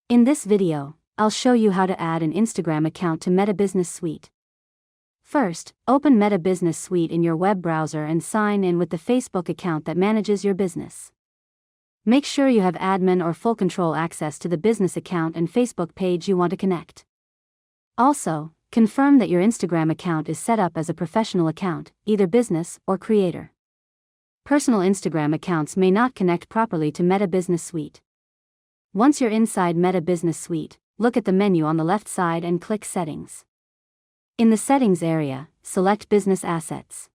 In this video, I'll show you how to add an Instagram account to Meta Business Suite. First, open Meta Business Suite in your web browser and sign in with the Facebook account that manages your business. Make sure you have admin or full control access to the business account and Facebook page you want to connect. Also, confirm that your Instagram account is set up as a professional account, either business or creator. Personal Instagram accounts may not connect properly to Meta Business Suite. Once you're inside Meta Business Suite, look at the menu on the left side and click Settings. In the Settings area, select Business Assets.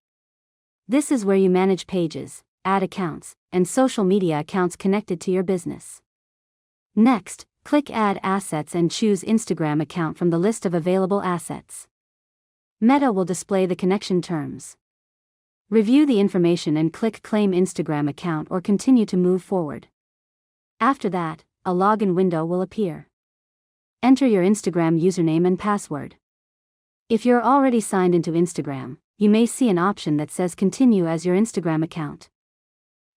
This is where you manage pages, ad accounts, and social media accounts connected to your business. Next, click Add Assets and choose Instagram account from the list of available assets. Meta will display the connection terms. Review the information and click Claim Instagram account or continue to move forward. After that, a login window will appear. Enter your Instagram username and password. If you're already signed into Instagram, you may see an option that says Continue as your Instagram account.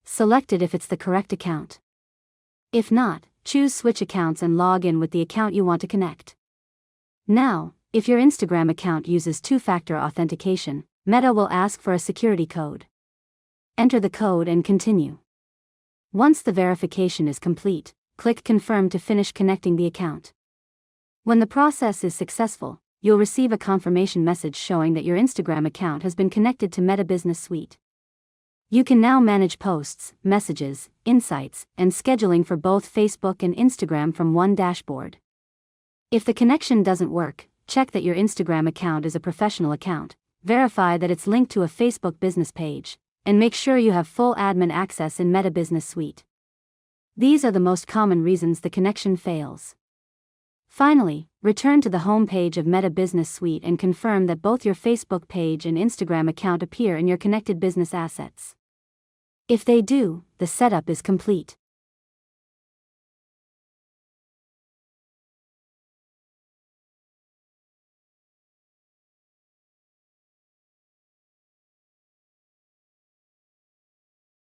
Select it if it's the correct account. If not, choose Switch Accounts and log in with the account you want to connect. Now, if your Instagram account uses two-factor authentication, Meta will ask for a security code. Enter the code and continue. Once the verification is complete, click Confirm to finish connecting the account. When the process is successful, you'll receive a confirmation message showing that your Instagram account has been connected to Meta Business Suite. You can now manage posts, messages, insights, and scheduling for both Facebook and Instagram from one dashboard. If the connection doesn't work, check that your Instagram account is a professional account, verify that it's linked to a Facebook business page, and make sure you have full admin access in Meta Business Suite. These are the most common reasons the connection fails. Finally, return to the home page of Meta Business Suite and confirm that both your Facebook page and Instagram account appear in your connected business assets. If they do, the setup is complete.